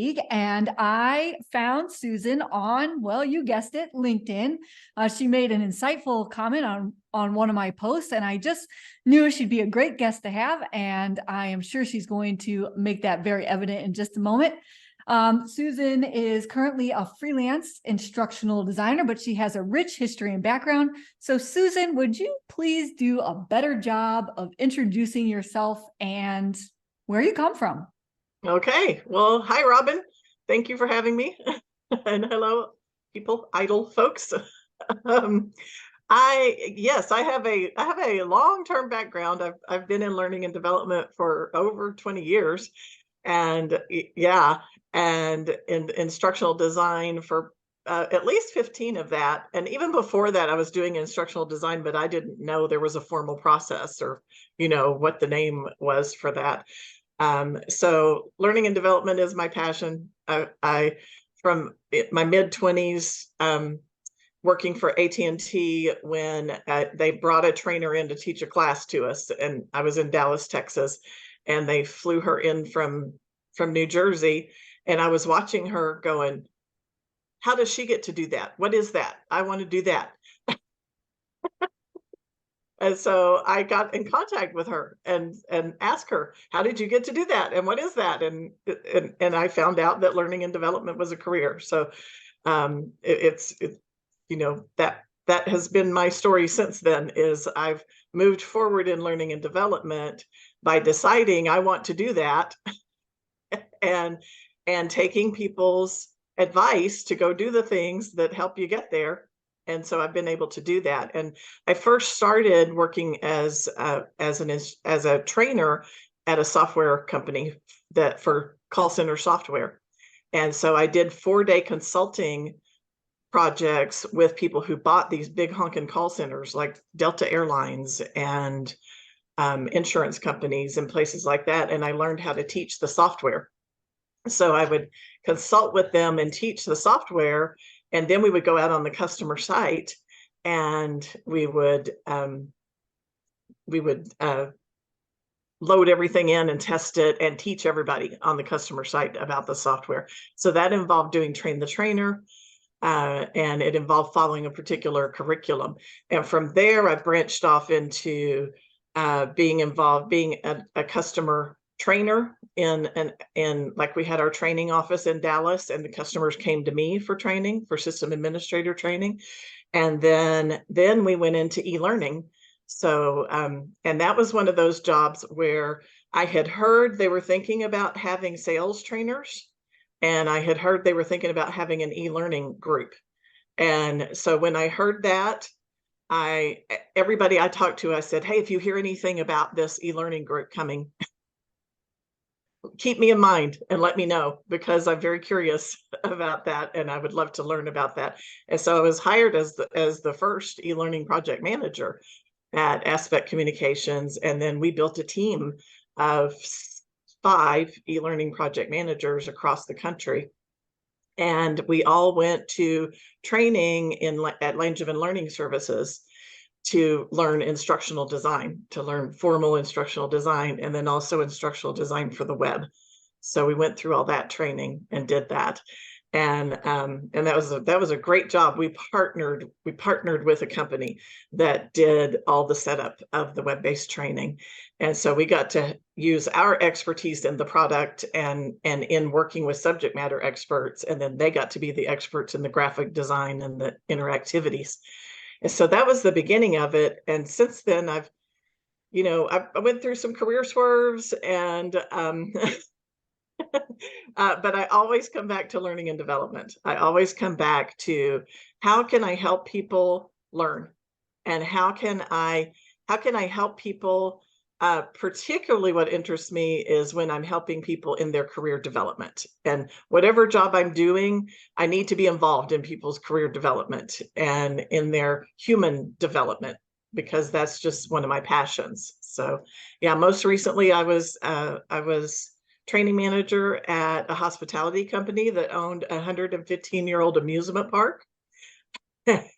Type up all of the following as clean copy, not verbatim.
Teague, and I found Susan on, well, you guessed it, LinkedIn. She made an insightful comment on one of my posts, and I just knew she'd be a great guest to have, and I am sure she's going to make that very evident in just a moment. Susan is currently a freelance instructional designer, but she has a rich history and background. So Susan, would you please do a better job of introducing yourself and where you come from? Okay. Well, hi, Robin. Thank you for having me. And hello, people, idle folks. um, I have a long-term background. I've been in learning and development for over 20 years, and and in instructional design for at least 15 of that. And even before that, I was doing instructional design, but I didn't know there was a formal process or, what the name was for that. So learning and development is my passion. I from my mid-20s, working for AT&T when they brought a trainer in to teach a class to us, and I was in Dallas, Texas, and they flew her in from New Jersey, and I was watching her going, how does she get to do that? What is that? I want to do that. And so I got in contact with her and asked her, how did you get to do that? And what is that? And I found out that learning and development was a career. So that has been my story since then. Is I've moved forward in learning and development by deciding I want to do that and taking people's advice to go do the things that help you get there. And so I've been able to do that. And I first started working as a trainer at a software company for call center software. And so I did 4-day consulting projects with people who bought these big honking call centers like Delta Airlines and insurance companies and places like that. And I learned how to teach the software. So I would consult with them and teach the software, and then we would go out on the customer site and we would load everything in and test it and teach everybody on the customer site about the software. So that involved doing train the trainer, and it involved following a particular curriculum. And from there, I branched off into being a customer trainer in like we had our training office in Dallas, and the customers came to me for training, for system administrator training. And then we went into e-learning. So and that was one of those jobs where I had heard they were thinking about having sales trainers, and I had heard they were thinking about having an e-learning group. And so when I heard that, everybody I talked to, I said, hey, if you hear anything about this e-learning group coming, keep me in mind and let me know, because I'm very curious about that and I would love to learn about that. And so I was hired as the first e-learning project manager at Aspect Communications, and then we built a team of 5 e-learning project managers across the country. And we all went to training at Langevin Learning Services to learn instructional design, to learn formal instructional design, and then also instructional design for the web. So we went through all that training and did that. And that was a great job. We partnered with a company that did all the setup of the web-based training. And so we got to use our expertise in the product and in working with subject matter experts. And then they got to be the experts in the graphic design and the interactivities. And so that was the beginning of it. And since then, I went through some career swerves, and but I always come back to learning and development. I always come back to how can I help people learn, and how can I help people. Particularly what interests me is when I'm helping people in their career development, and whatever job I'm doing, I need to be involved in people's career development and in their human development, because that's just one of my passions. So yeah, most recently I was training manager at a hospitality company that owned a 115-year-old amusement park.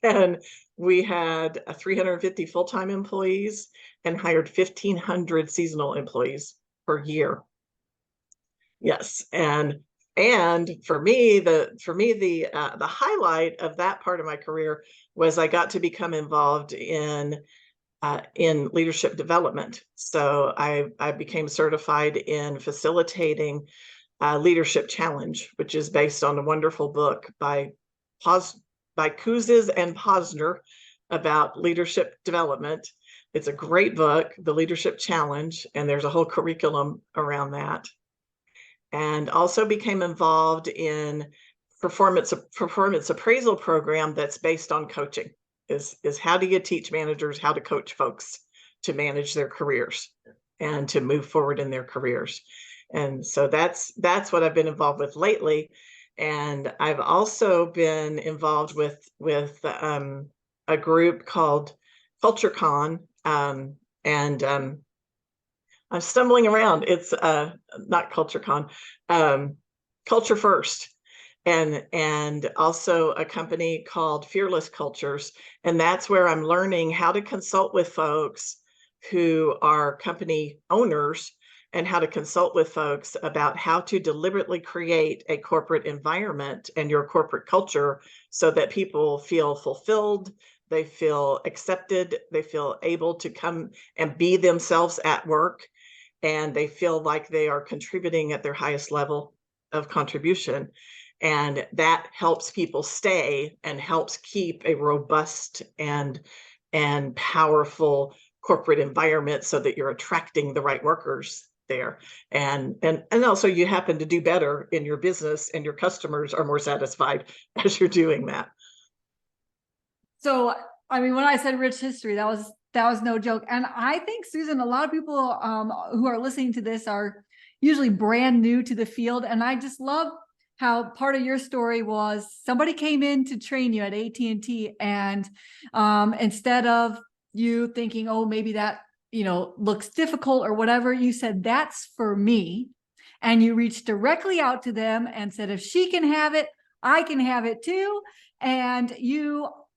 And we had 350 full-time employees and hired 1,500 seasonal employees per year. Yes, and And for me, the highlight of that part of my career was I got to become involved in leadership development. So I became certified in facilitating Leadership Challenge, which is based on a wonderful book by Kouzes and Posner about leadership development. It's a great book, The Leadership Challenge, and there's a whole curriculum around that. And also became involved in performance appraisal program that's based on coaching. Is how do you teach managers how to coach folks to manage their careers and to move forward in their careers. And so that's what I've been involved with lately. And I've also been involved with a group called CultureCon, and I'm stumbling around. It's not CultureCon, Culture First, and also a company called Fearless Cultures. And that's where I'm learning how to consult with folks who are company owners and how to consult with folks about how to deliberately create a corporate environment and your corporate culture so that people feel fulfilled, they feel accepted, they feel able to come and be themselves at work, and they feel like they are contributing at their highest level of contribution. And that helps people stay and helps keep a robust and powerful corporate environment so that you're attracting the right workers there. And also you happen to do better in your business and your customers are more satisfied as you're doing that. So, I mean, when I said rich history, that was no joke. And I think, Susan, a lot of people who are listening to this are usually brand new to the field. And I just love how part of your story was somebody came in to train you at AT&T, and instead of you thinking, oh, maybe that, looks difficult or whatever, you said, that's for me. And you reached directly out to them and said, if she can have it, I can have it too. And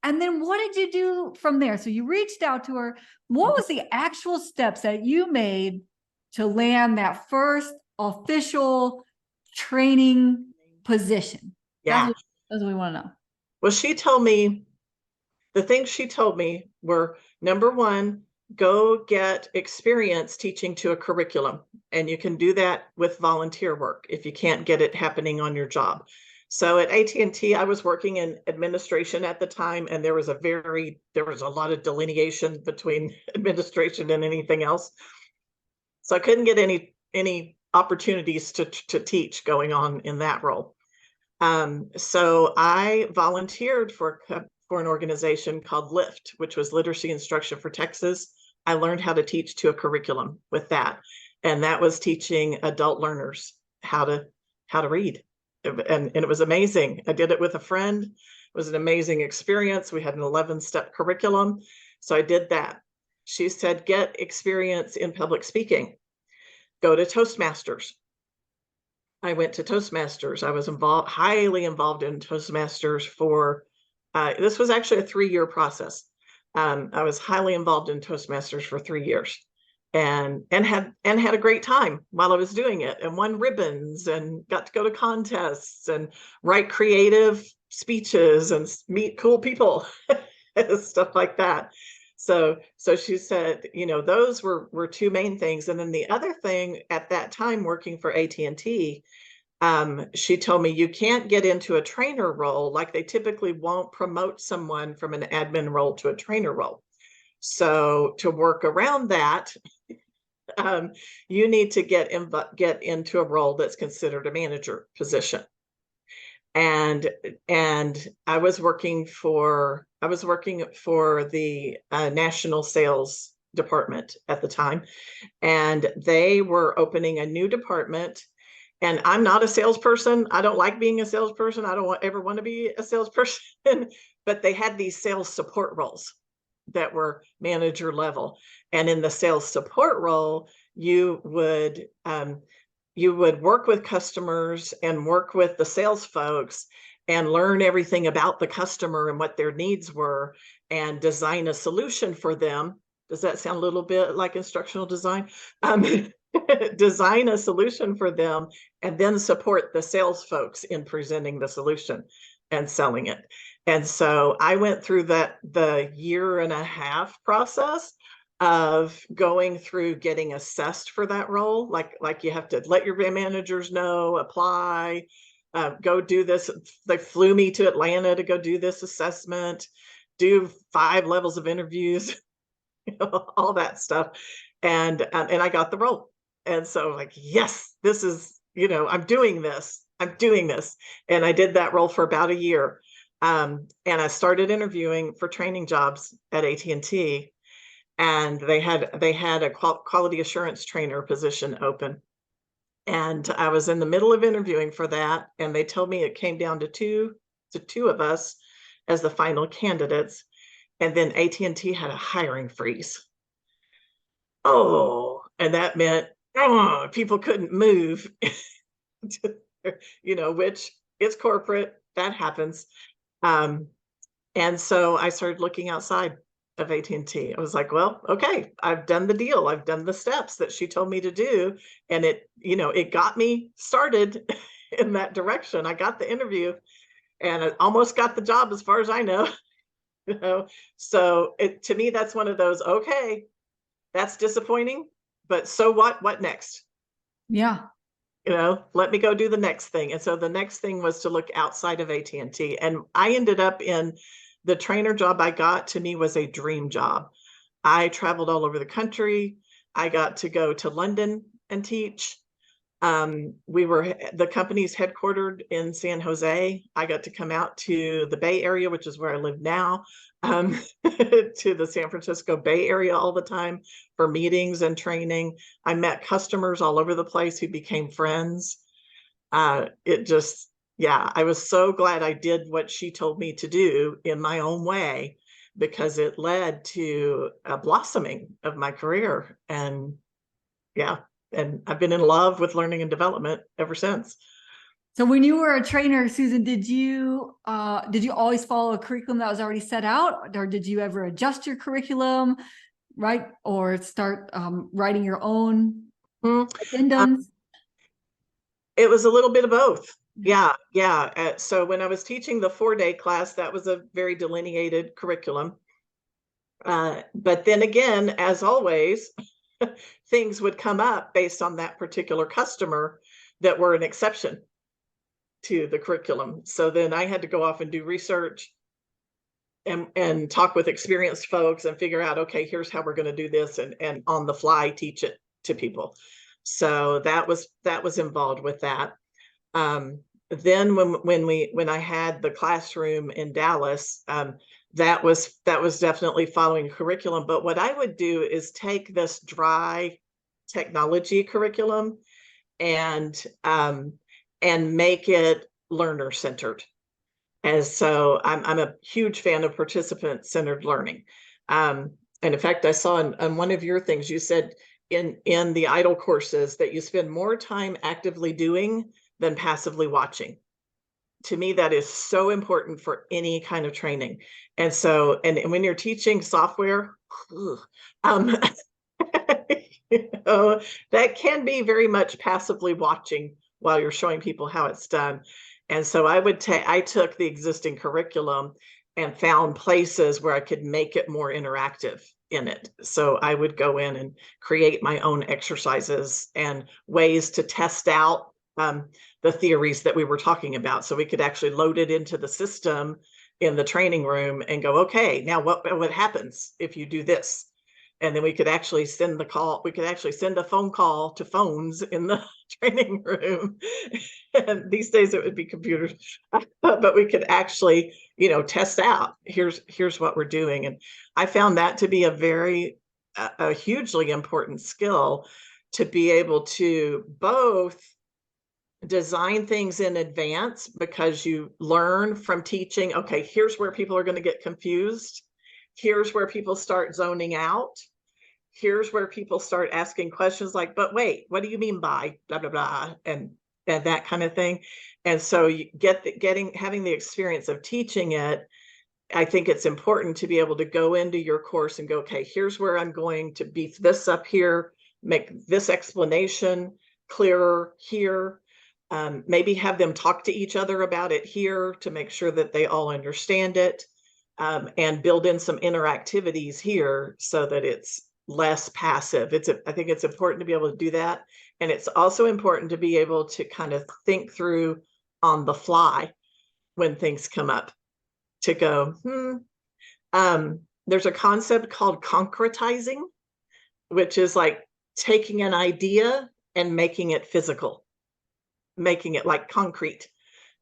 then what did you do from there? So you reached out to her. What was the actual steps that you made to land that first official training position? Yeah. That's what we want to know. Well, the things she told me were, number one, go get experience teaching to a curriculum. And you can do that with volunteer work if you can't get it happening on your job. So at AT&T, I was working in administration at the time, and there was a lot of delineation between administration and anything else. So I couldn't get any opportunities to teach going on in that role. So I volunteered for an organization called LIFT, which was Literacy Instruction for Texas. I learned how to teach to a curriculum with that. And that was teaching adult learners how to read. And it was amazing. I did it with a friend. It was an amazing experience. We had an 11-step curriculum. So I did that. She said, get experience in public speaking. Go to Toastmasters. I went to Toastmasters. I was highly involved in Toastmasters for, this was actually a 3-year process. I was highly involved in Toastmasters for 3 years, and had a great time while I was doing it, and won ribbons and got to go to contests and write creative speeches and meet cool people and stuff like that. So she said, those were two main things. And then the other thing at that time, working for AT&T, she told me you can't get into a trainer role, like they typically won't promote someone from an admin role to a trainer role. So to work around that, you need to get into a role that's considered a manager position. And I was working for the national sales department at the time, and they were opening a new department. And I'm not a salesperson. I don't like being a salesperson. I don't ever want to be a salesperson. But they had these sales support roles that were manager level. And in the sales support role, you would work with customers and work with the sales folks and learn everything about the customer and what their needs were and design a solution for them. Does that sound a little bit like instructional design? design a solution for them, and then support the sales folks in presenting the solution and selling it. And so I went through the 1.5 year process of going through getting assessed for that role. Like you have to let your managers know, apply, go do this. They flew me to Atlanta to go do this assessment, do 5 levels of interviews, all that stuff. And I got the role. And so like, yes, this is, I'm doing this. And I did that role for about a year. And I started interviewing for training jobs at AT&T, and they had a quality assurance trainer position open. And I was in the middle of interviewing for that, and they told me it came down to two of us as the final candidates. And then AT&T had a hiring freeze. Oh, and that meant people couldn't move, which is corporate. That happens. And so I started looking outside of AT&T. I was like, well, okay, I've done the deal. I've done the steps that she told me to do. And it got me started in that direction. I got the interview and I almost got the job as far as I know. So to me, that's one of those, okay, that's disappointing, but so what next? Yeah. Let me go do the next thing. And so the next thing was to look outside of AT&T. And I ended up in the trainer job I got. To me, was a dream job. I traveled all over the country. I got to go to London and teach. The company's headquartered in San Jose. I got to come out to the Bay Area, which is where I live now, to the San Francisco Bay Area all the time for meetings and training. I met customers all over the place who became friends. I was so glad I did what she told me to do in my own way, because it led to a blossoming of my career. And I've been in love with learning and development ever since. So when you were a trainer, Susan, did you always follow a curriculum that was already set out, or did you ever adjust your curriculum, right? Or start writing your own addendums? It was a little bit of both. Yeah. So when I was teaching the 4-day class, that was a very delineated curriculum. But then again, as always, things would come up based on that particular customer that were an exception to the curriculum. So then I had to go off and do research and talk with experienced folks and figure out, okay, here's how we're going to do this, and on the fly teach it to people. So that was involved with that. Then when I had the classroom in Dallas, that was definitely following curriculum. But what I would do is take this dry technology curriculum and make it learner centered. And so I'm a huge fan of participant centered learning. And in fact, I saw on one of your things, you said in the idle courses that you spend more time actively doing than passively watching. To me, that is so important for any kind of training. And so, and when you're teaching software, that can be very much passively watching while you're showing people how it's done. And so I took the existing curriculum and found places where I could make it more interactive in it. So I would go in and create my own exercises and ways to test out the theories that we were talking about. So we could actually load it into the system in the training room and go, okay, now what happens if you do this? And then we could actually send a phone call to phones in the training room. And these days it would be computers, but we could actually, test out, here's what we're doing. And I found that to be a hugely important skill, to be able to both design things in advance, because you learn from teaching, okay, here's where people are going to get confused. Here's where people start zoning out. Here's where people start asking questions like, but wait, what do you mean by blah, blah, blah, and that kind of thing. And so you having the experience of teaching it, I think it's important to be able to go into your course and go, okay, here's where I'm going to beef this up here. make this explanation clearer here. Maybe have them talk to each other about it here to make sure that they all understand it, and build in some interactivities here so that it's less passive. I think it's important to be able to do that. And it's also important to be able to kind of think through on the fly when things come up, to go, there's a concept called concretizing, which is like taking an idea and making it physical, making it like concrete.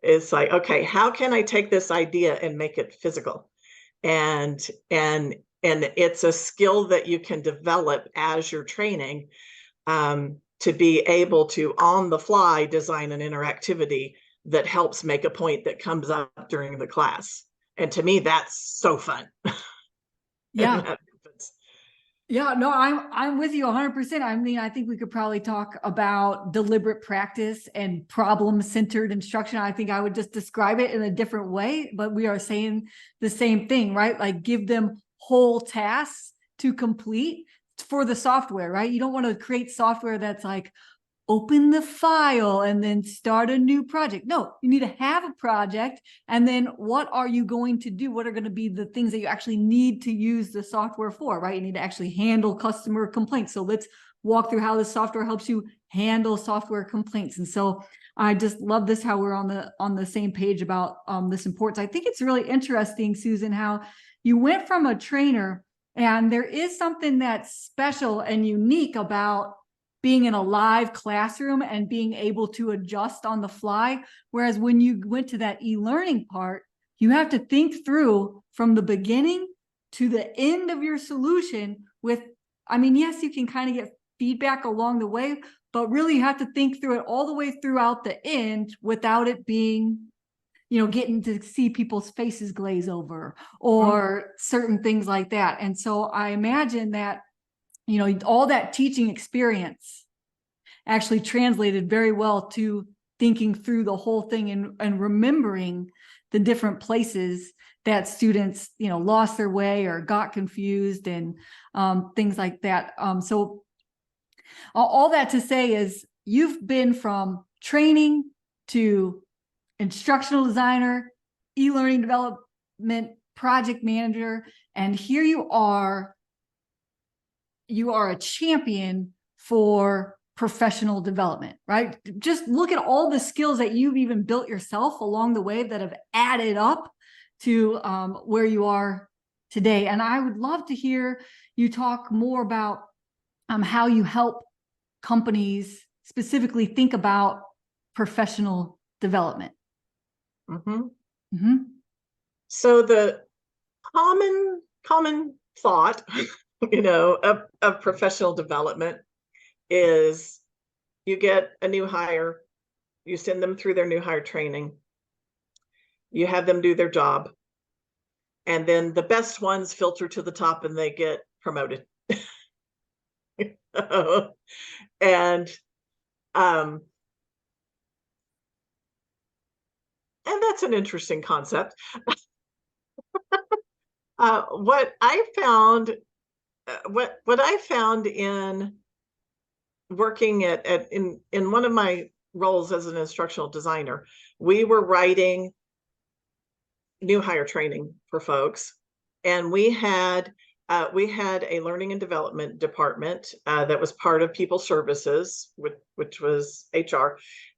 It's like, okay, how can I take this idea and make it physical? And it's a skill that you can develop as you're training, to be able to on the fly design an interactivity that helps make a point that comes up during the class. And to me, that's so fun. Yeah. Yeah, no, I'm with you 100%. I mean, I think we could probably talk about deliberate practice and problem-centered instruction. I think I would just describe it in a different way, but we are saying the same thing, right? Like give them whole tasks to complete for the software, right? You don't want to create software that's like, open the file and then start a new project. No, you need to have a project. And then what are you going to do? What are going to be the things that you actually need to use the software for, right? You need to actually handle customer complaints. So let's walk through how the software helps you handle software complaints. And so I just love this, how we're on the same page about this importance. I think it's really interesting, Susan, how you went from a trainer, and there is something that's special and unique about being in a live classroom and being able to adjust on the fly. Whereas when you went to that e-learning part, you have to think through from the beginning to the end of your solution with, I mean, yes, you can kind of get feedback along the way, but really you have to think through it all the way throughout the end without it being, getting to see people's faces glaze over or certain things like that. And so I imagine that all that teaching experience actually translated very well to thinking through the whole thing and remembering the different places that students, lost their way or got confused and things like that. So all that to say is you've been from training to instructional designer, e-learning development, project manager, and here you are a champion for professional development, right? Just look at all the skills that you've even built yourself along the way that have added up to where you are today. And I would love to hear you talk more about how you help companies specifically think about professional development. So the common thought of professional development is you get a new hire, you send them through their new hire training, you have them do their job, and then the best ones filter to the top and they get promoted. And that's an interesting concept. What I found in working in one of my roles as an instructional designer, we were writing new hire training for folks, and we had a learning and development department that was part of people services, which was HR.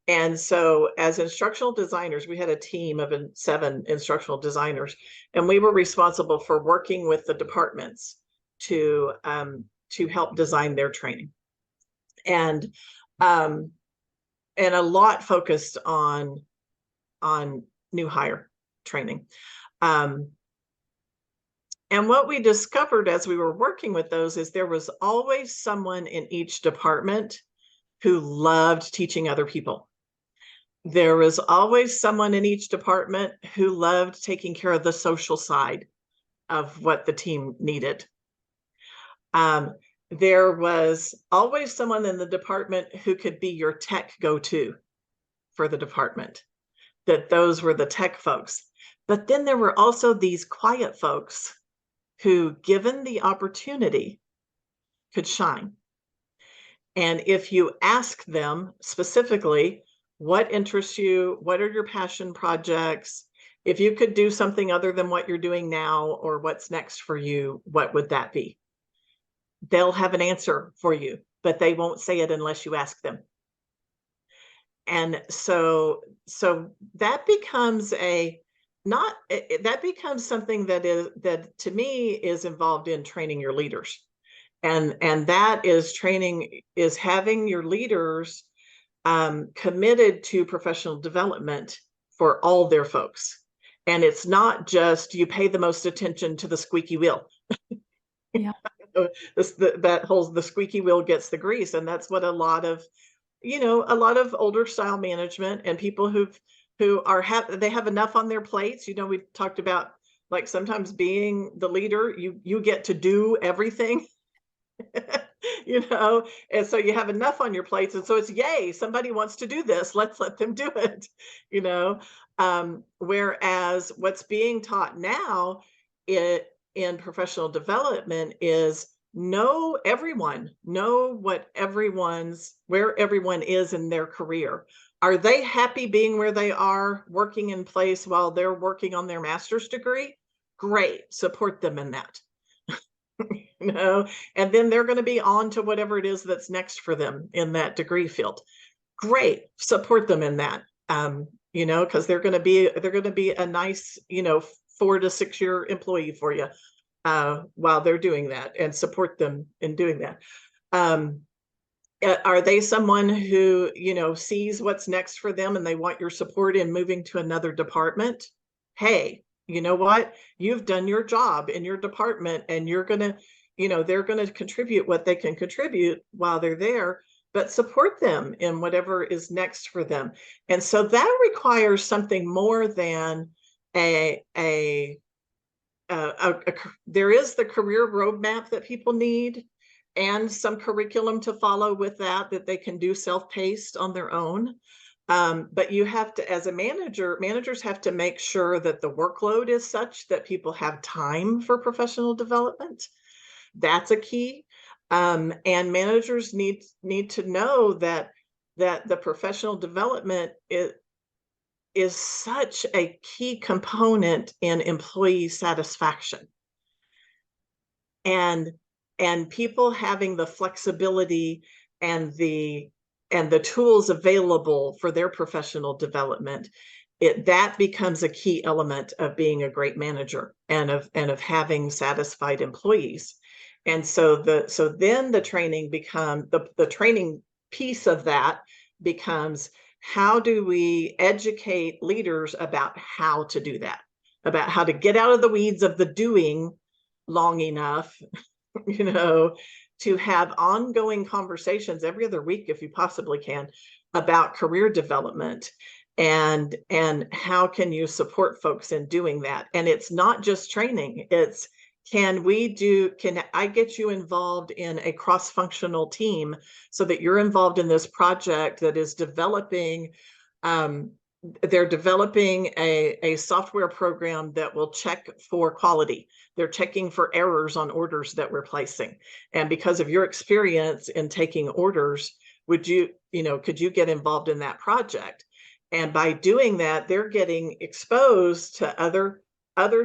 And so as instructional designers, we had a team of 7 instructional designers, and we were responsible for working with the departments to help design their training. And a lot focused on new hire training. And what we discovered as we were working with those is there was always someone in each department who loved teaching other people. There was always someone in each department who loved taking care of the social side of what the team needed. There was always someone in the department who could be your tech go-to for the department, that those were the tech folks. But then there were also these quiet folks who, given the opportunity, could shine. And if you ask them specifically, what interests you? What are your passion projects? If you could do something other than what you're doing now, or what's next for you, what would that be? They'll have an answer for you, but they won't say it unless you ask them. And so that becomes that becomes something that to me is involved in training your leaders. And that is having your leaders committed to professional development for all their folks. And it's not just you pay the most attention to the squeaky wheel. Yeah. The squeaky wheel gets the grease. And that's what a lot of older style management and people who have enough on their plates. We talked about, like, sometimes being the leader, you get to do everything. And so you have enough on your plates, and so it's, yay, somebody wants to do this, let's let them do it. Whereas what's being taught now in professional development is know where everyone is in their career. Are they happy being where they are, working in place while they're working on their master's degree? Great, support them in that. And then they're going to be on to whatever it is that's next for them in that degree field. Great, support them in that. Because they're going to be a nice 4 to 6 year employee for you while they're doing that, and support them in doing that. Are they someone who sees what's next for them and they want your support in moving to another department? Hey, you know what? You've done your job in your department, and they're going to contribute what they can contribute while they're there, but support them in whatever is next for them. And so that requires something more than there is the career roadmap that people need, and some curriculum to follow with that they can do self-paced on their own. But you have to, as a managers have to make sure that the workload is such that people have time for professional development. That's a key. And managers need to know that the professional development is such a key component in employee satisfaction. And people having the flexibility and the tools available for their professional development, that becomes a key element of being a great manager and of having satisfied employees. And so then the training the training piece of that becomes, how do we educate leaders about how to do that, about how to get out of the weeds of the doing long enough to have ongoing conversations every other week, if you possibly can, about career development and how can you support folks in doing that. And it's not just training, it's can I get you involved in a cross-functional team so that you're involved in this project that is developing they're developing a software program that will check for quality. They're checking for errors on orders that we're placing. And because of your experience in taking orders, could you get involved in that project? And by doing that, they're getting exposed to other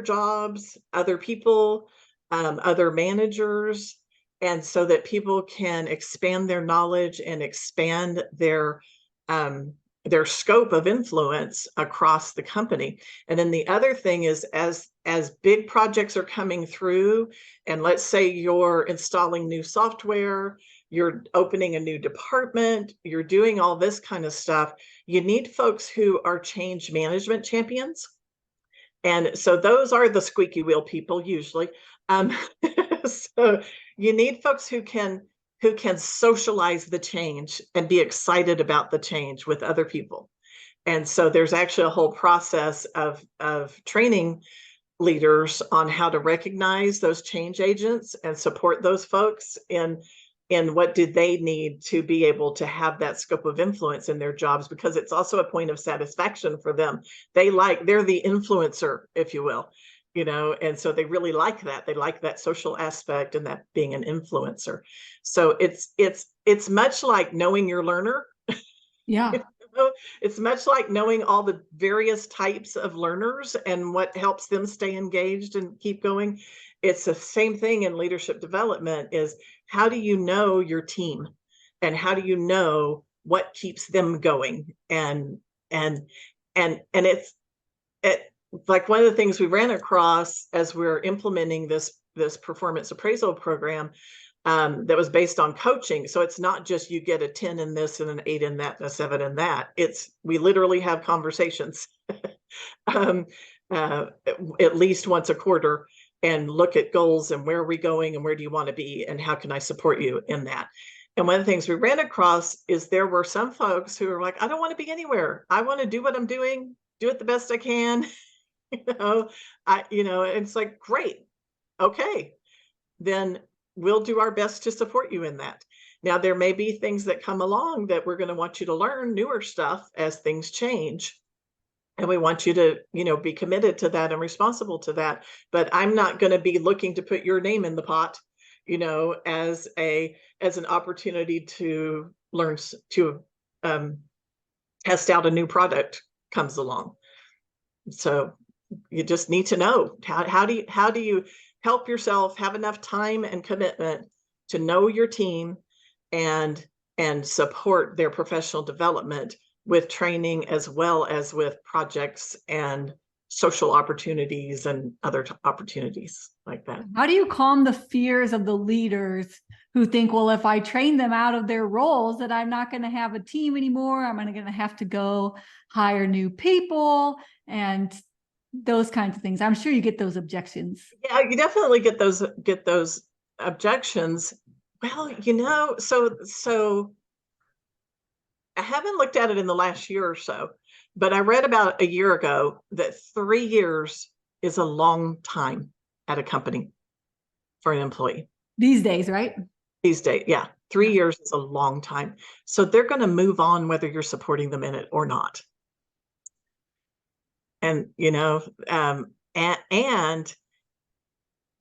jobs, other people, other managers, and so that people can expand their knowledge and expand their scope of influence across the company. And then the other thing is, as big projects are coming through, and let's say you're installing new software, you're opening a new department, you're doing all this kind of stuff, you need folks who are change management champions. And so those are the squeaky wheel people usually. So you need folks who can socialize the change and be excited about the change with other people. And so there's actually a whole process of training leaders on how to recognize those change agents and support those folks in what do they need to be able to have that scope of influence in their jobs, because it's also a point of satisfaction for them. They're the influencer, if you will. and so they really like that. They like that social aspect and that being an influencer. So it's much like knowing your learner. Yeah. It's much like knowing all the various types of learners and what helps them stay engaged and keep going. It's the same thing in leadership development, is how do you know your team, and how do you know what keeps them going? And it's like one of the things we ran across as we're implementing this performance appraisal program, that was based on coaching. So it's not just you get a 10 in this and an 8 in that and a 7 in that. We literally have conversations um, at least once a quarter, and look at goals and where are we going and where do you want to be and how can I support you in that. And one of the things we ran across is there were some folks who are like, I don't want to be anywhere. I want to do what I'm doing, do it the best I can. It's like, great. Okay, then we'll do our best to support you in that. Now, there may be things that come along that we're going to want you to learn, newer stuff as things change. And we want you to, be committed to that and responsible to that. But I'm not going to be looking to put your name in the pot, as an opportunity to learn, to test out a new product comes along. So you just need to know how do you help yourself have enough time and commitment to know your team and support their professional development with training, as well as with projects and social opportunities and other opportunities like that. How do you calm the fears of the leaders who think, well, if I train them out of their roles, that I'm not going to have a team anymore. I'm going to have to go hire new people and those kinds of things. I'm sure you get those objections. Yeah, you definitely get those objections. Well, so I haven't looked at it in the last year or so, but I read about a year ago that 3 years is a long time at a company for an employee. These days, right? These days, yeah. 3 years is a long time. So they're going to move on whether you're supporting them in it or not. And, and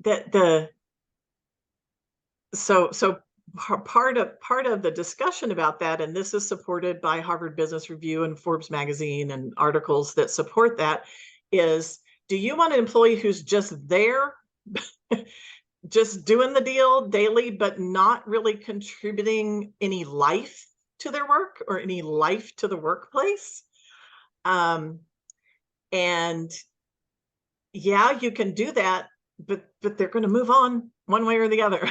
that so part of the discussion about that, and this is supported by Harvard Business Review and Forbes magazine and articles that support that, is, do you want an employee who's just there, just doing the deal daily, but not really contributing any life to their work or any life to the workplace? And yeah, you can do that, but they're going to move on one way or the other.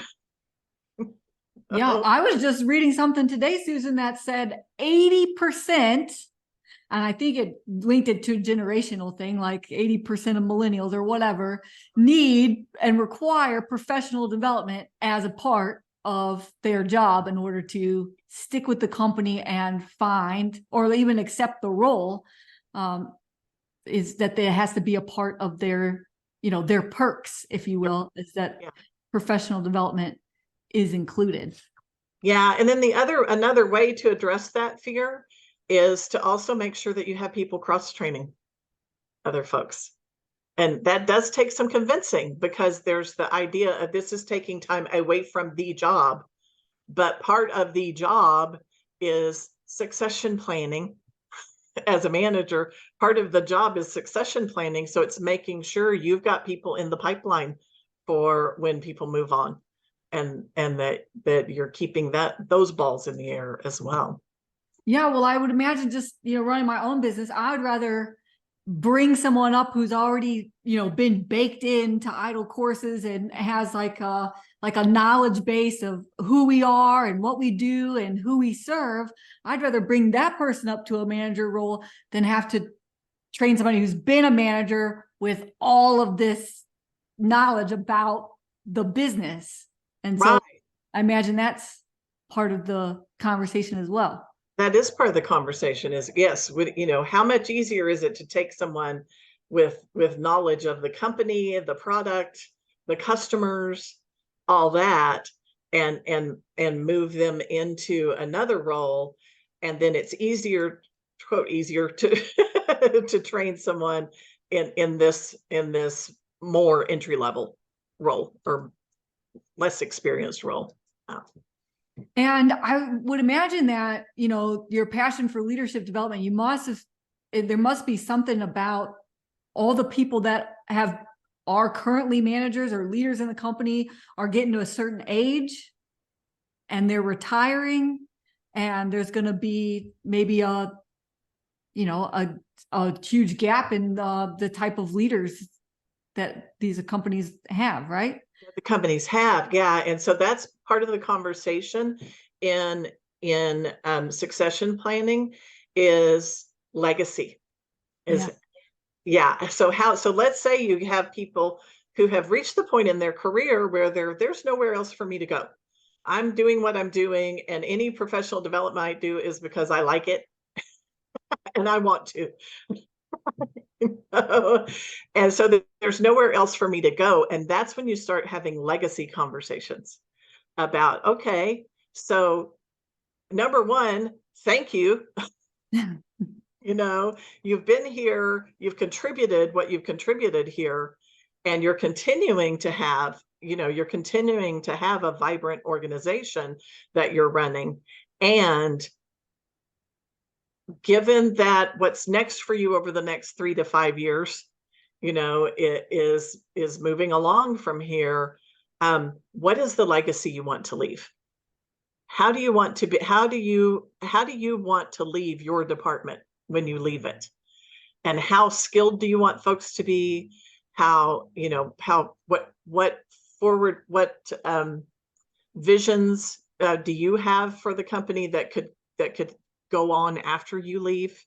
Yeah, I was just reading something today, Susan, that said 80%, and I think it linked it to a generational thing, like 80% of millennials or whatever need and require professional development as a part of their job in order to stick with the company and find or even accept the role. Is that there has to be a part of their, their perks, if you will, is that professional development is included. Yeah. And then another way to address that fear is to also make sure that you have people cross-training other folks. And that does take some convincing, because there's the idea of this is taking time away from the job, but part of the job is succession planning. As a manager, part of the job is succession planning. So it's making sure you've got people in the pipeline for when people move on, and that you're keeping those balls in the air as well. Yeah, well, I would imagine just, running my own business, I would rather bring someone up who's already, been baked into idle courses and has like a knowledge base of who we are and what we do and who we serve. I'd rather bring that person up to a manager role than have to train somebody who's been a manager with all of this knowledge about the business. And so I imagine that's part of the conversation as well. That is part of the conversation, is, yes, how much easier is it to take someone with knowledge of the company, the product, the customers, all that, and move them into another role. And then it's easier, quote, easier to to train someone in this more entry level role or less experienced role. And I would imagine that, you know, your passion for leadership development, you must have, there must be something about all the people that are currently managers or leaders in the company are getting to a certain age and they're retiring, and there's going to be maybe a huge gap in the type of leaders that these companies have, right? The companies have, yeah. And so that's part of the conversation in succession planning is legacy. So let's say you have people who have reached the point in their career where there's nowhere else for me to go. I'm doing what I'm doing, and any professional development I do is because I like it and I want to. And so there's nowhere else for me to go. And that's when you start having legacy conversations about, okay, so number one, thank you. You know, you've been here, you've contributed what you've contributed here, and you're continuing to have, a vibrant organization that you're running. And given that what's next for you over the next 3 to 5 years, it is moving along from here. What is the legacy you want to leave? How do you want to leave your department when you leave it? And how skilled do you want folks to be? What visions do you have for the company that could go on after you leave?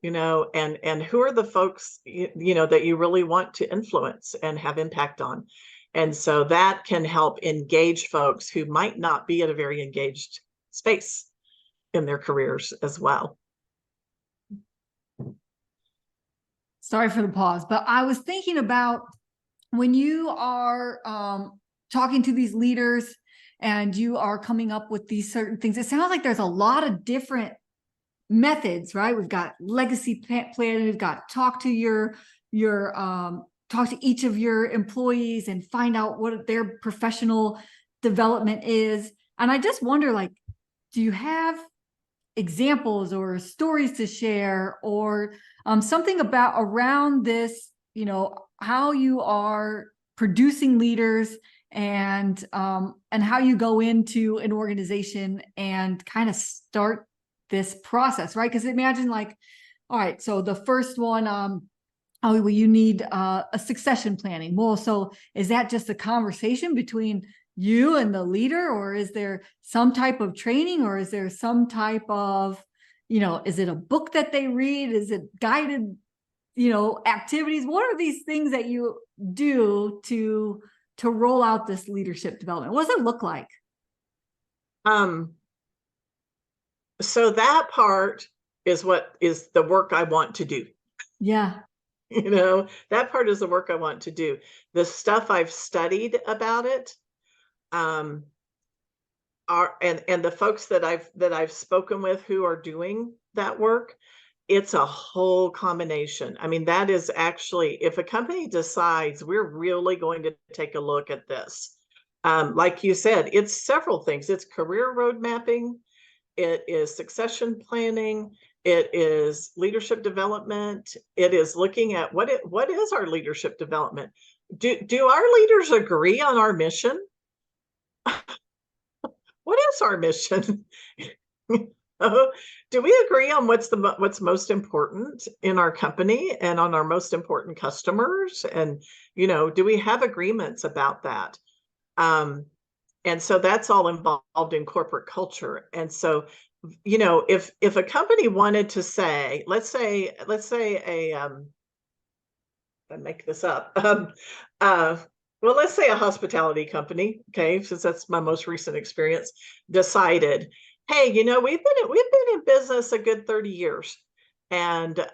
And who are the folks, that you really want to influence and have impact on? And so that can help engage folks who might not be at a very engaged space in their careers as well. Sorry for the pause, but I was thinking about when you are talking to these leaders and you are coming up with these certain things, it sounds like there's a lot of different methods, right? We've got legacy planning, we've got talk to each of your employees and find out what their professional development is. And I just wonder, like, do you have examples or stories to share, or something around this, how you are producing leaders and how you go into an organization and kind of start this process, right? Because imagine, like, all right, so the first one, you need a succession planning. Well, so is that just a conversation between you and the leader, or is there some type of training, or is there some type of, is it a book that they read? Is it guided, activities? What are these things that you do to roll out this leadership development? What does it look like? So that part is what is the work I want to do. Yeah. That part is the work I want to do. The stuff I've studied about it, and the folks that I've spoken with who are doing that work, it's a whole combination. I mean, that is actually, if a company decides we're really going to take a look at this, like you said, it's several things. It's career road mapping, it is succession planning, it is leadership development, it is looking at what is our leadership development. Do our leaders agree on our mission? What is our mission? Do we agree on what's most important in our company and on our most important customers? And, do we have agreements about that? And so that's all involved in corporate culture. And so, if a company wanted to say, let's say I make this up. Well, let's say a hospitality company, okay, since that's my most recent experience, decided, hey, we've been in business a good 30 years, and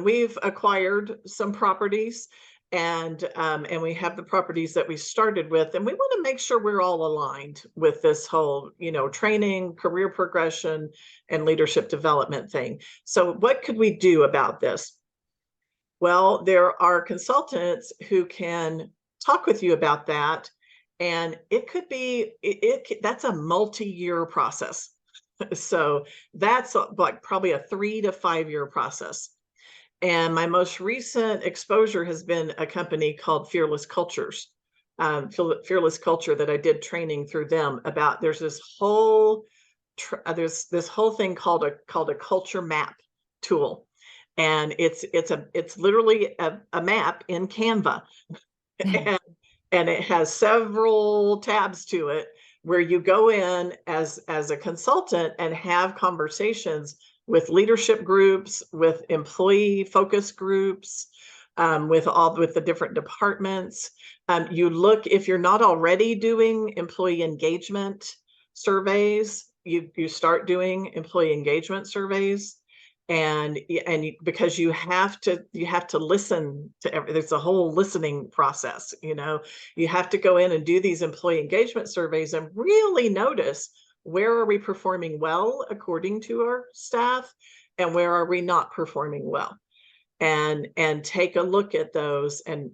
we've acquired some properties, and we have the properties that we started with, and we want to make sure we're all aligned with this whole, training, career progression, and leadership development thing. So what could we do about this? Well, there are consultants who can talk with you about that, and it could be that's a multi-year process. So that's like probably a 3 to 5 year process. And my most recent exposure has been a company called Fearless Cultures, Fearless Culture, that I did training through them about. There's this whole thing called a culture map tool, and it's literally a map in Canva, and it has several tabs to it where you go in as a consultant and have conversations with leadership groups, with employee focus groups, with the different departments. You look, if you're not already doing employee engagement surveys, you start doing employee engagement surveys, and because you have to listen to there's a whole listening process. You have to go in and do these employee engagement surveys and really notice, where are we performing well according to our staff, and where are we not performing well, and take a look at those, and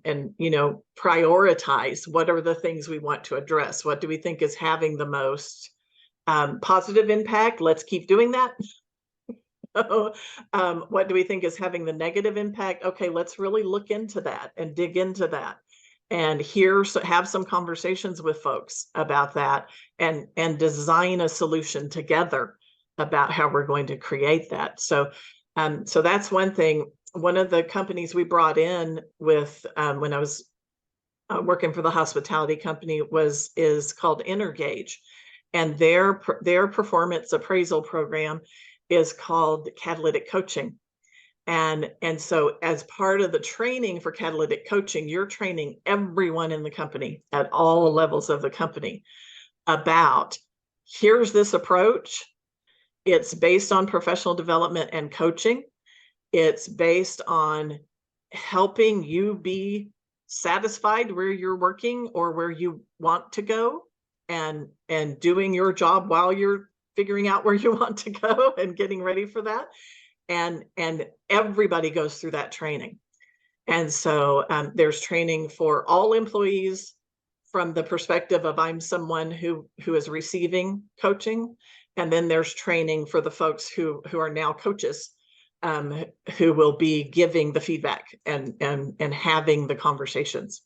prioritize what are the things we want to address. What do we think is having the most positive impact? Let's keep doing that. What do we think is having the negative impact? Okay, let's really look into that and dig into that, and have some conversations with folks about that, and design a solution together about how we're going to create that. So that's one thing. One of the companies we brought in with when I was working for the hospitality company is called Intergage, and their performance appraisal program is called catalytic coaching. And so as part of the training for catalytic coaching, you're training everyone in the company at all levels of the company about, here's this approach. It's based on professional development and coaching. It's based on helping you be satisfied where you're working or where you want to go, and doing your job while you're figuring out where you want to go and getting ready for that. And everybody goes through that training. And so there's training for all employees from the perspective of, I'm someone who is receiving coaching. And then there's training for the folks who are now coaches, who will be giving the feedback and having the conversations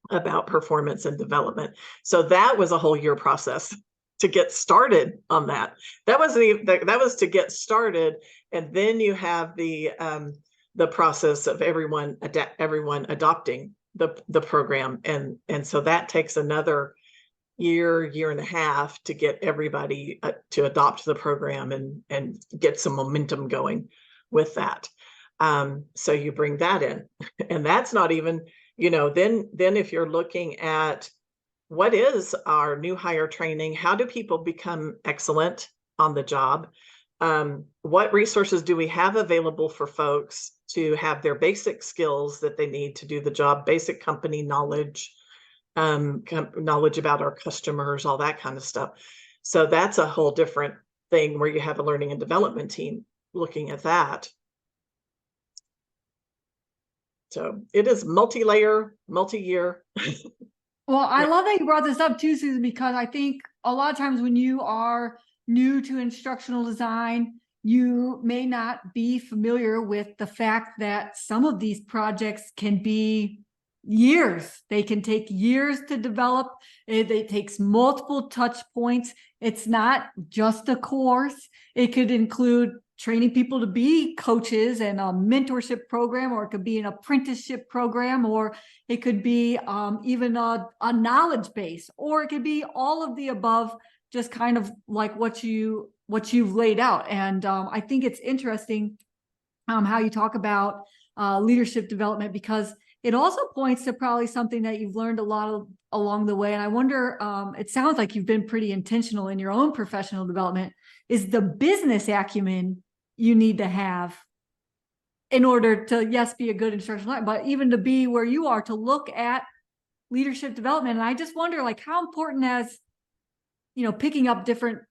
about performance and development. So that was a whole year process to get started on that. That was to get started, and then you have the process of everyone adopting the program, and so that takes another year and a half to get everybody to adopt the program and get some momentum going with that. So you bring that in, and that's not even, then if you're looking at what is our new hire training, how do people become excellent on the job? What resources do we have available for folks to have their basic skills that they need to do the job, basic company knowledge, knowledge about our customers, all that kind of stuff. So that's a whole different thing where you have a learning and development team looking at that. So it is multi-layer, multi-year. Well, I love that you brought this up too, Susan, because I think a lot of times when you are new to instructional design, you may not be familiar with the fact that some of these projects can be years. They can take years to develop. It takes multiple touch points. It's not just a course. It could include training people to be coaches and a mentorship program, or it could be an apprenticeship program, or it could be even a knowledge base, or it could be all of the above, just kind of like what you've laid out. And I think it's interesting how you talk about leadership development, because it also points to probably something that you've learned a lot along the way. And I wonder, it sounds like you've been pretty intentional in your own professional development, is the business acumen you need to have in order to, yes, be a good instructional designer, but even to be where you are, to look at leadership development. And I just wonder, like, how important as, picking up different,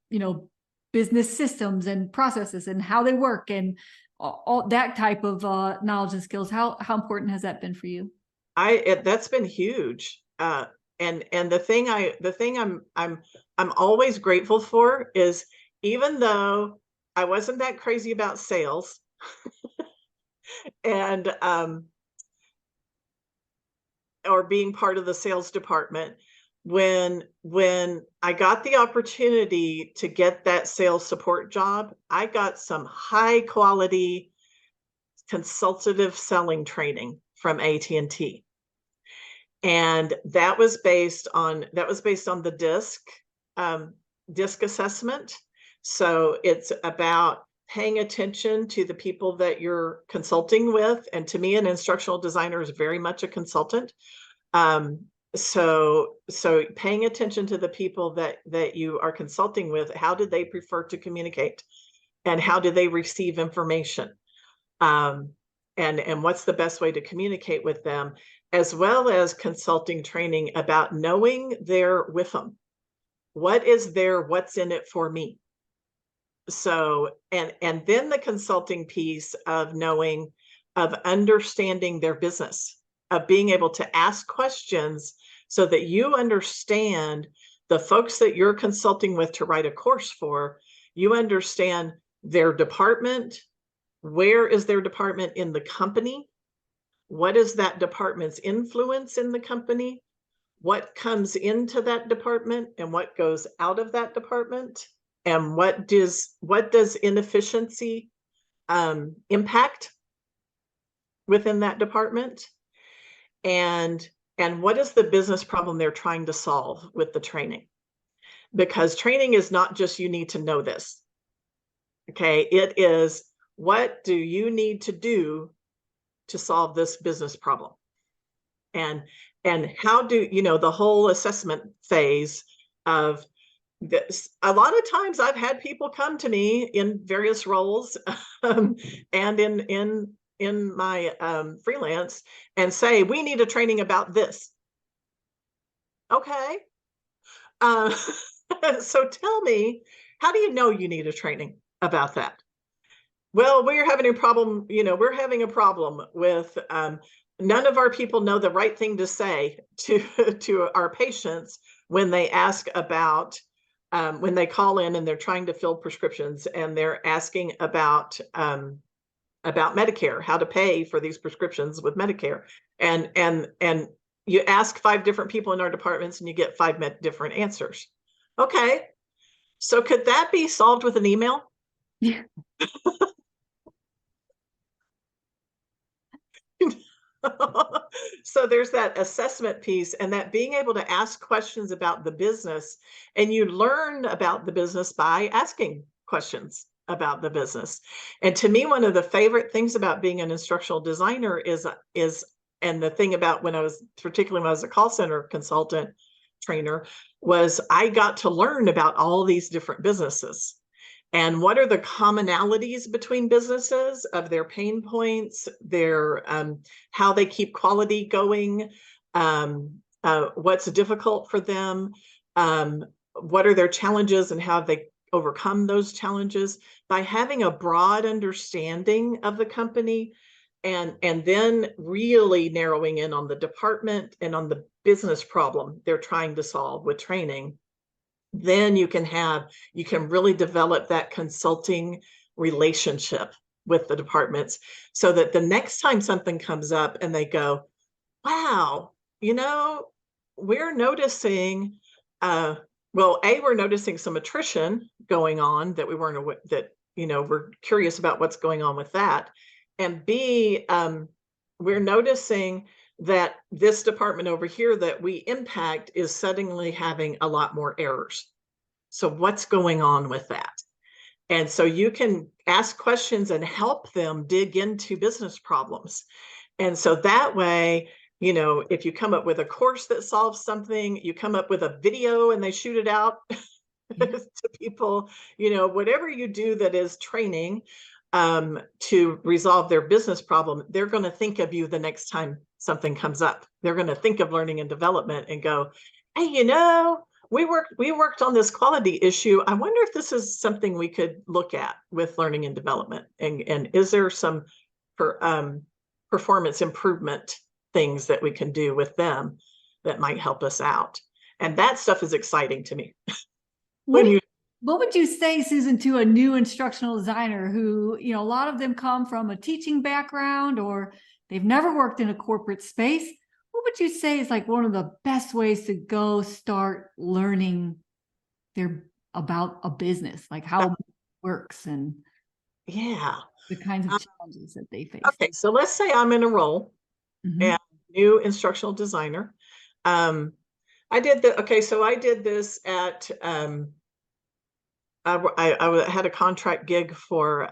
business systems and processes and how they work, and all that type of knowledge and skills. How important has that been for you? That's been huge. And the thing I'm always grateful for is, even though I wasn't that crazy about sales, and or being part of the sales department, when I got the opportunity to get that sales support job, I got some high quality consultative selling training from AT&T. And that was based on the DISC assessment. So it's about paying attention to the people that you're consulting with. And to me, an instructional designer is very much a consultant. So paying attention to the people that you are consulting with, how do they prefer to communicate, and how do they receive information? And what's the best way to communicate with them, as well as consulting training about knowing their WIFM. What is their what's in it for me? So, and then the consulting piece of knowing, of understanding their business, of being able to ask questions so that you understand the folks that you're consulting with to write a course for. You understand their department. Where is their department in the company? What is that department's influence in the company? What comes into that department and what goes out of that department? And what does inefficiency impact within that department? And what is the business problem they're trying to solve with the training? Because training is not just, you need to know this. Okay, it is, what do you need to do to solve this business problem? And how do you know, the whole assessment phase of this? A lot of times I've had people come to me in various roles and in my freelance and say, we need a training about this. Okay. So tell me, how do you know you need a training about that? Well, we're having a problem, we're having a problem with none of our people know the right thing to say to our patients when they ask about, when they call in and they're trying to fill prescriptions and they're asking about Medicare, how to pay for these prescriptions with Medicare. And you ask 5 different people in our departments and you get 5 different answers. Okay, so could that be solved with an email? Yeah. So there's that assessment piece, and that being able to ask questions about the business, and you learn about the business by asking questions about the business. And to me, one of the favorite things about being an instructional designer is and the thing about particularly when I was a call center consultant trainer, was I got to learn about all these different businesses. And what are the commonalities between businesses, of their pain points, their how they keep quality going, what's difficult for them, what are their challenges and how they overcome those challenges, by having a broad understanding of the company, and then really narrowing in on the department and on the business problem they're trying to solve with training. Then you can really develop that consulting relationship with the departments, so that the next time something comes up and they go, wow, we're noticing, we're noticing some attrition going on that we weren't aware, that, we're curious about what's going on with that. And B, we're noticing that this department over here that we impact is suddenly having a lot more errors. So what's going on with that? And so you can ask questions and help them dig into business problems. And so that way, if you come up with a course that solves something, you come up with a video and they shoot it out to people, whatever you do that is training to resolve their business problem, they're going to think of you the next time something comes up. They're going to think of learning and development and go, hey, we worked on this quality issue. I wonder if this is something we could look at with learning and development, and is there some performance improvement things that we can do with them that might help us out? And that stuff is exciting to me. What would you say, Susan, to a new instructional designer who, a lot of them come from a teaching background or they've never worked in a corporate space? What would you say is like one of the best ways to go start learning about a business, like how it works and the kinds of challenges that they face? Okay, so let's say I'm in a role and new instructional designer. I did this at I had a contract gig for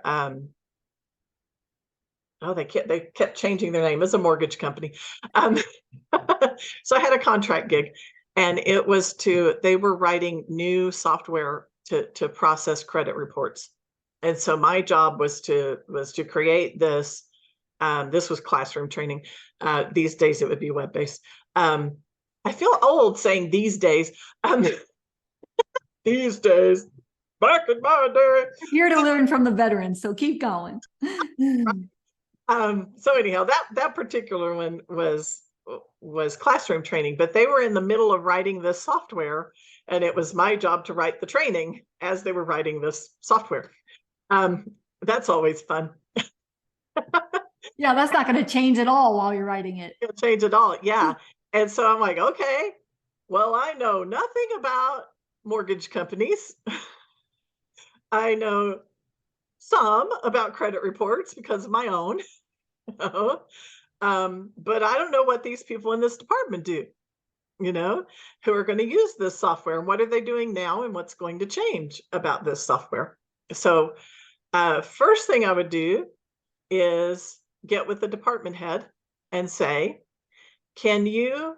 they kept changing their name. It's a mortgage company. So I had a contract gig, and it was they were writing new software to process credit reports. And so my job was to create this. This was classroom training. These days it would be web-based. I feel old saying these days. These days, back in my day. You're here to learn from the veterans, so keep going. So anyhow, that particular one was classroom training, but they were in the middle of writing this software, and it was my job to write the training as they were writing this software. That's always fun. Yeah, that's not going to change at all while you're writing it. It'll change at all, yeah. And so I'm like, okay, well, I know nothing about mortgage companies. I know some about credit reports because of my own, but I don't know what these people in this department do, who are going to use this software, and what are they doing now and what's going to change about this software. So first thing I would do is get with the department head and say, can you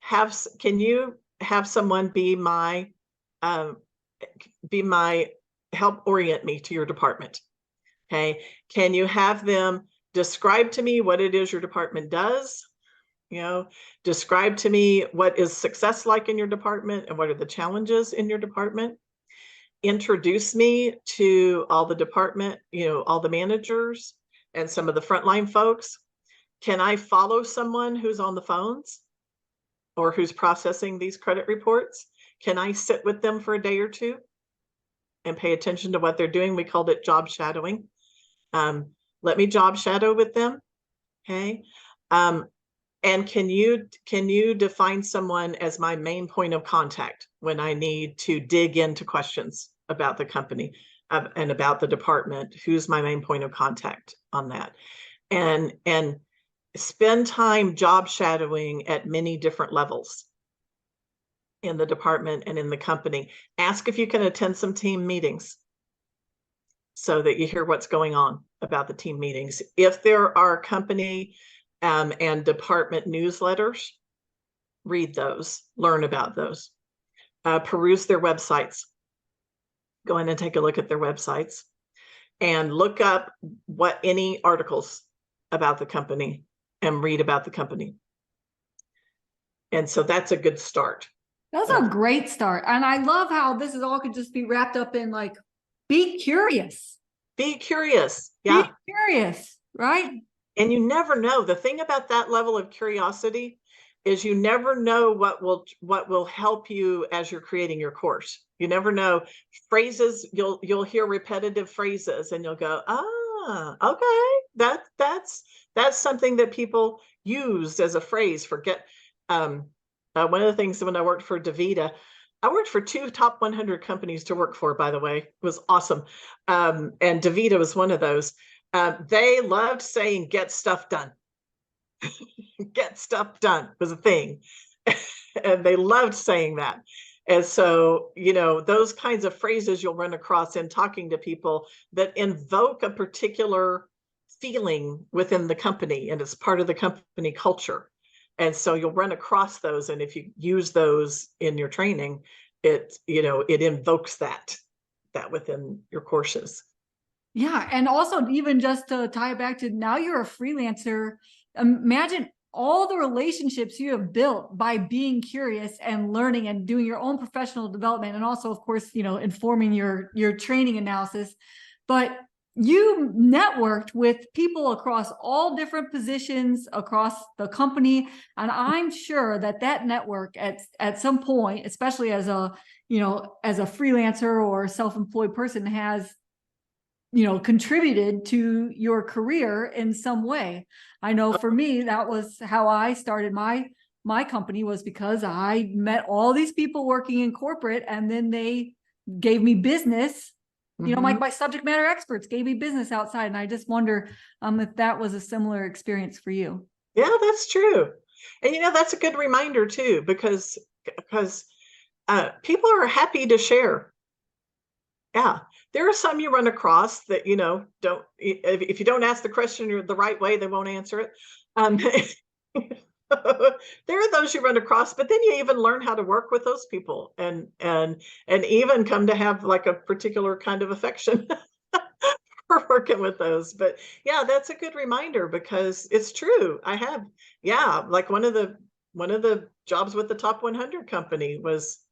have someone be my help orient me to your department? Okay. Can you have them describe to me what it is your department does? Describe to me what is success like in your department and what are the challenges in your department. Introduce me to all the department, all the managers and some of the frontline folks. Can I follow someone who's on the phones or who's processing these credit reports? Can I sit with them for a day or two and pay attention to what they're doing? We called it job shadowing. Let me job shadow with them. Okay. And can you define someone as my main point of contact when I need to dig into questions about the company and about the department? Who's my main point of contact on that? And spend time job shadowing at many different levels in the department and in the company. Ask if you can attend some team meetings so that you hear what's going on about the team meetings. If there are company and department newsletters, read those, learn about those, peruse their websites, go in and take a look at their websites and look up any articles about the company and read about the company. And so that's a good start. That's a great start. And I love how this is all could just be wrapped up in like, be curious. Be curious. Yeah. Be curious, right? And you never know. The thing about that level of curiosity is you never know what will help you as you're creating your course. You never know. Phrases, you'll hear repetitive phrases and you'll go, okay, that's something that people use as a phrase. One of the things when I worked for DaVita, I worked for 2 top 100 companies to work for, by the way. It was awesome. And DaVita was one of those. They loved saying, get stuff done. Get stuff done was a thing. And they loved saying that. And so, those kinds of phrases you'll run across in talking to people that invoke a particular feeling within the company, and it's part of the company culture. And so you'll run across those. And if you use those in your training, it invokes that within your courses. Yeah. And also even just to tie it back to now you're a freelancer, imagine all the relationships you have built by being curious and learning and doing your own professional development, and also, of course, informing your training analysis. But you networked with people across all different positions across the company, and I'm sure that network at some point, especially as a freelancer or self-employed person, has contributed to your career in some way. I know for me, that was how I started my company, was because I met all these people working in corporate, and then they gave me business. My subject matter experts gave me business outside. And I just wonder if that was a similar experience for you. Yeah, that's true. And that's a good reminder too, because people are happy to share. Yeah, there are some you run across that don't. If you don't ask the question the right way, they won't answer it. There are those you run across, but then you even learn how to work with those people, and even come to have like a particular kind of affection for working with those. But yeah, that's a good reminder, because it's true. I have, like one of the jobs with the top 100 company was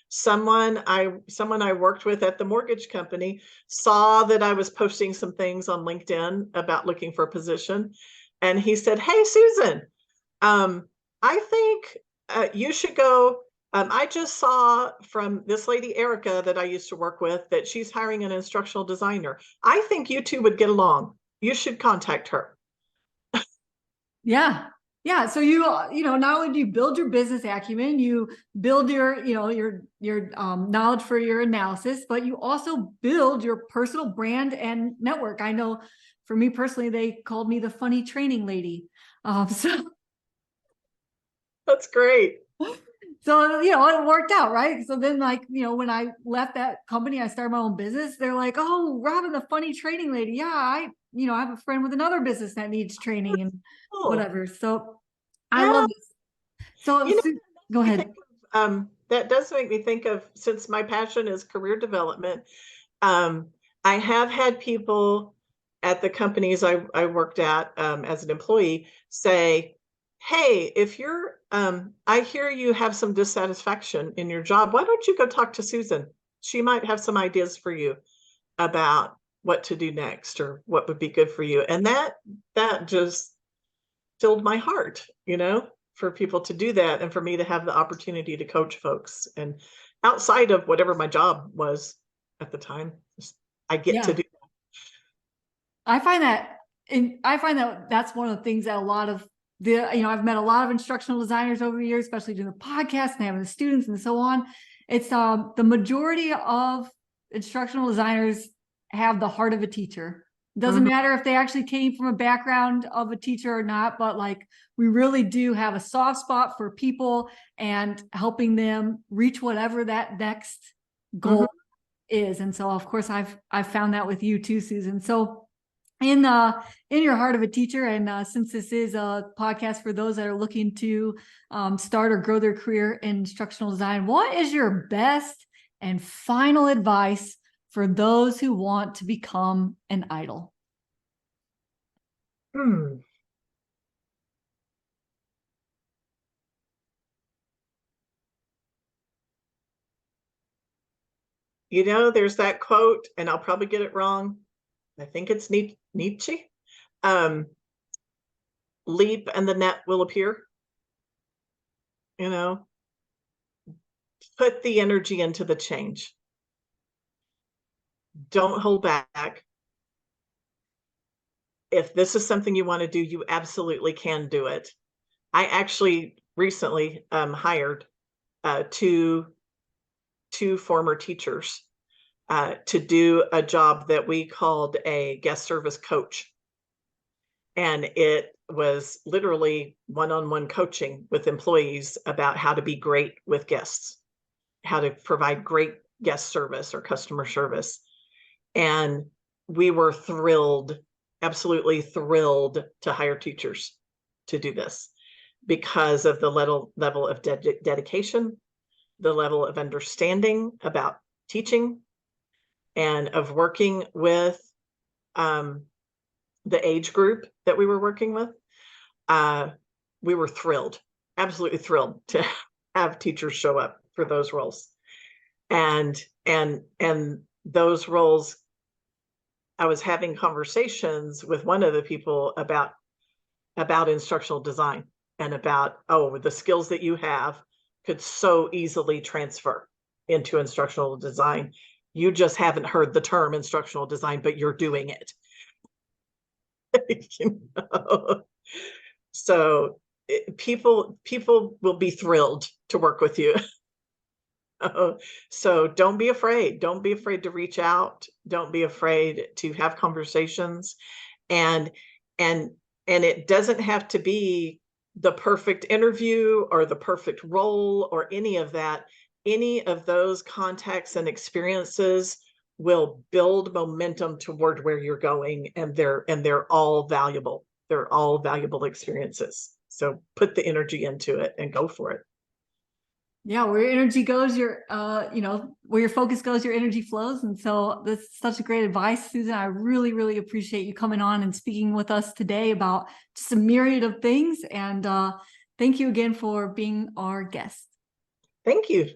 someone I worked with at the mortgage company saw that I was posting some things on LinkedIn about looking for a position, and he said, "Hey, Susan, I think you should go. I just saw from this lady, Erica, that I used to work with, that she's hiring an instructional designer. I think you two would get along. You should contact her." Yeah. Yeah. So not only do you build your business acumen, you build your knowledge for your analysis, but you also build your personal brand and network. I know for me personally, they called me the funny training lady. So That's great. So, it worked out, right? So then, when I left that company, I started my own business. They're like, "Oh, Robin, the funny training lady. Yeah, I have a friend with another business that needs training and Oh, whatever." So I yeah. love this. So go ahead. That does make me think of, since my passion is career development, I have had people at the companies I worked at as an employee say, "Hey, if I hear you have some dissatisfaction in your job, why don't you go talk to Susan? She might have some ideas for you about what to do next, or what would be good for you." And that just filled my heart, for people to do that, and for me to have the opportunity to coach folks, and outside of whatever my job was at the time, I get to Yeah, do. I find that, that's one of the things that a lot of I've met a lot of instructional designers over the years, especially doing the podcast and having the students and so on. It's the majority of instructional designers have the heart of a teacher. Doesn't matter if they actually came from a background of a teacher or not, but we really do have a soft spot for people and helping them reach whatever that next goal is. And so, of course, I've found that with you too, Susan. So in your heart of a teacher, and since this is a podcast for those that are looking to start or grow their career in instructional design, what is your best and final advice for those who want to become an idol? There's that quote, and I'll probably get it wrong. I think it's Nietzsche. Leap and the net will appear. Put the energy into the change. Don't hold back. If this is something you want to do, you absolutely can do it. I actually recently hired two former teachers to do a job that we called a guest service coach. And it was literally one-on-one coaching with employees about how to be great with guests, how to provide great guest service or customer service. And we were thrilled, absolutely thrilled, to hire teachers to do this, because of the level of dedication, the level of understanding about teaching, and of working with the age group that we were working with. we were thrilled, absolutely thrilled to have teachers show up for those roles. And those roles, I was having conversations with one of the people about instructional design and about, oh, the skills that you have could so easily transfer into instructional design. You just haven't heard the term instructional design, but you're doing it. You know? So people will be thrilled to work with you. So don't be afraid. Don't be afraid to reach out. Don't be afraid to have conversations. And it doesn't have to be the perfect interview or the perfect role or any of that. Any of those contacts and experiences will build momentum toward where you're going, and they're all valuable. They're all valuable experiences. So put the energy into it and go for it. Yeah, where your energy goes, your where your focus goes, your energy flows. And so that's such a great advice, Susan. I really, really appreciate you coming on and speaking with us today about just a myriad of things. And thank you again for being our guest. Thank you.